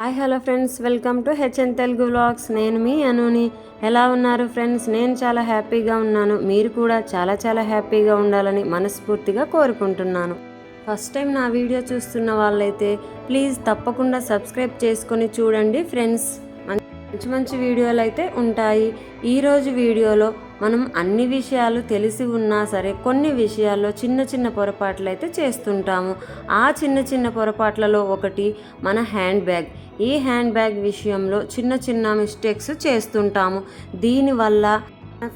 Hi hello friends, welcome to HN Telugu vlogs. నేను మీ అనుని. ఎలా ఉన్నారు ఫ్రెండ్స్? నేను చాలా హ్యాపీగా ఉన్నాను. మీరు కూడా చాలా హ్యాపీగా ఉండాలని మనస్ఫూర్తిగా కోరుకుంటున్నాను. ఫస్ట్ టైం నా వీడియో చూస్తున్న వాళ్ళైతే ప్లీజ్ తప్పకుండా సబ్స్క్రైబ్ చేసుకొని చూడండి ఫ్రెండ్స్. మంచి వీడియోలు అయితే ఉంటాయి. ఈరోజు వీడియోలో మనం అన్ని విషయాలు తెలిసి ఉన్నా సరే కొన్ని విషయాల్లో చిన్న పొరపాట్లు అయితే చేస్తుంటాము. ఆ చిన్న పొరపాట్లలో ఒకటి మన హ్యాండ్ బ్యాగ్. ఈ హ్యాండ్ బ్యాగ్ విషయంలో చిన్న మిస్టేక్స్ చేస్తుంటాము. దీనివల్ల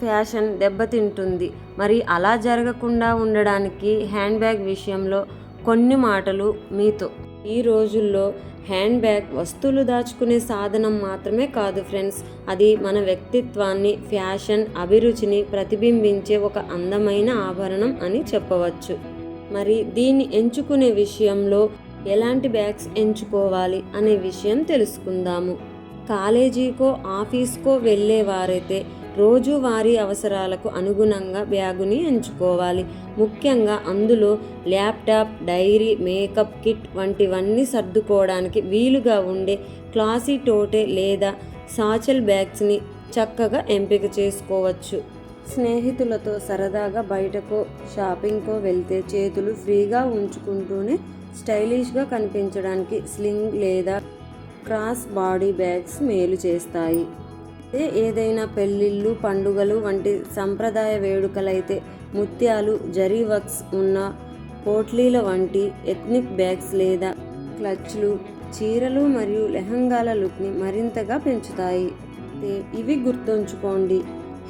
ఫ్యాషన్ దెబ్బతింటుంది. మరి అలా జరగకుండా ఉండడానికి హ్యాండ్ బ్యాగ్ విషయంలో కొన్ని మాటలు మీతో. ఈ రోజుల్లో హ్యాండ్ బ్యాగ్ వస్తువులు దాచుకునే సాధనం మాత్రమే కాదు ఫ్రెండ్స్, అది మన వ్యక్తిత్వాన్ని, ఫ్యాషన్, అభిరుచిని ప్రతిబింబించే ఒక అందమైన ఆభరణం అని చెప్పవచ్చు. మరి దీన్ని ఎంచుకునే విషయంలో ఎలాంటి బ్యాగ్స్ ఎంచుకోవాలి అనే విషయం తెలుసుకుందాము. కాలేజీకో ఆఫీస్కో వెళ్ళేవారైతే రోజువారీ అవసరాలకు అనుగుణంగా బ్యాగుని ఎంచుకోవాలి. ముఖ్యంగా అందులో ల్యాప్టాప్, డైరీ, మేకప్ కిట్ వంటివన్నీ సర్దుకోవడానికి వీలుగా ఉండే క్లాసీ టోటే లేదా సాచెల్ బ్యాగ్స్ని చక్కగా ఎంపిక చేసుకోవచ్చు. స్నేహితులతో సరదాగా బయటకో షాపింగ్కో వెళ్తే చేతులు ఫ్రీగా ఉంచుకుంటూనే స్టైలిష్గా కనిపించడానికి స్లింగ్ లేదా క్రాస్ బాడీ బ్యాగ్స్ మేలు చేస్తాయి. ఏదైనా పెళ్ళిళ్ళు, పండుగలు వంటి సంప్రదాయ వేడుకలైతే ముత్యాలు, జరీ వర్క్స్ ఉన్న పోట్లీల వంటి ఎథ్నిక్ బ్యాగ్స్ లేదా క్లచ్లు చీరలు మరియు లెహంగాల లుక్ని మరింతగా పెంచుతాయి. ఇవి గుర్తుంచుకోండి.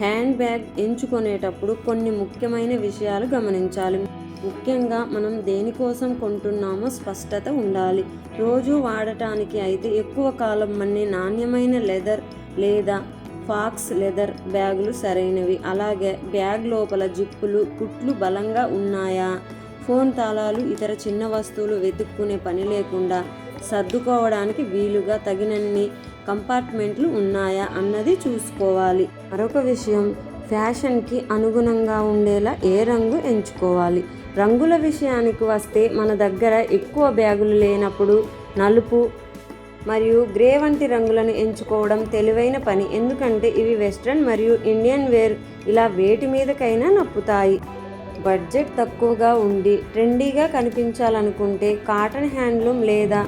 హ్యాండ్ బ్యాగ్ ఎంచుకునేటప్పుడు కొన్ని ముఖ్యమైన విషయాలు గమనించాలి. ముఖ్యంగా మనం దేనికోసం కొంటున్నామో స్పష్టత ఉండాలి. రోజు వాడటానికి అయితే ఎక్కువ కాలం మన్నే నాణ్యమైన లెదర్ లేదా ఫాక్స్ లెదర్ బ్యాగులు సరైనవి. అలాగే బ్యాగ్ లోపల జిప్పులు, కుట్లు బలంగా ఉన్నాయా, ఫోన్ తాళాలు, ఇతర చిన్న వస్తువులు వెతుక్కునే పని లేకుండా సర్దుకోవడానికి వీలుగా తగినన్ని కంపార్ట్మెంట్లు ఉన్నాయా అన్నది చూసుకోవాలి. మరొక విషయం, ఫ్యాషన్కి అనుగుణంగా ఉండేలా ఏ రంగు ఎంచుకోవాలి. రంగుల విషయానికి వస్తే మన దగ్గర ఎక్కువ బ్యాగులు లేనప్పుడు నలుపు మరియు గ్రే వంటి రంగులను ఎంచుకోవడం తెలివైన పని. ఎందుకంటే ఇవి వెస్ట్రన్ మరియు ఇండియన్ వేర్ ఇలా వేటి మీదకైనా నప్పుతాయి. బడ్జెట్ తక్కువగా ఉండి ట్రెండీగా కనిపించాలనుకుంటే కాటన్, హ్యాండ్లూమ్ లేదా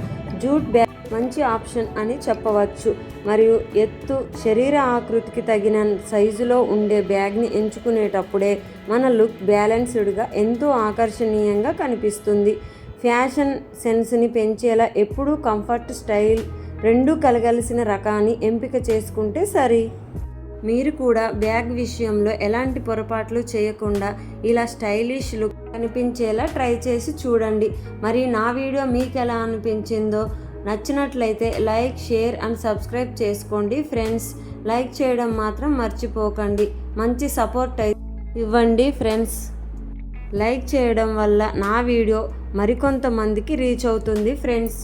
జూట్ బ్యాగ్ మంచి ఆప్షన్ అని చెప్పవచ్చు. మరియు ఎత్తు, శరీర ఆకృతికి తగిన సైజులో ఉండే బ్యాగ్ని ఎంచుకునేటప్పుడే మన లుక్ బ్యాలెన్స్డ్గా ఎంతో ఆకర్షణీయంగా కనిపిస్తుంది. ఫ్యాషన్ సెన్స్ని పెంచేలా ఎప్పుడూ కంఫర్ట్, స్టైల్ రెండూ కలగలిసిన రకాన్ని ఎంపిక చేసుకుంటే సరి. మీరు కూడా బ్యాగ్ విషయంలో ఎలాంటి పొరపాట్లు చేయకుండా ఇలా స్టైలిష్ లుక్ కనిపించేలా ట్రై చేసి చూడండి. మరి నా వీడియో మీకు ఎలా అనిపించిందో నచ్చినట్లయితే లైక్, షేర్ అండ్ సబ్స్క్రైబ్ చేసుకోండి ఫ్రెండ్స్. లైక్ చేయడం మాత్రం మర్చిపోకండి. మంచి సపోర్ట్ ఇవ్వండి ఫ్రెండ్స్. లైక్ చేయడం వల్ల నా వీడియో మరికొంతమందికి రీచ్ అవుతుంది ఫ్రెండ్స్.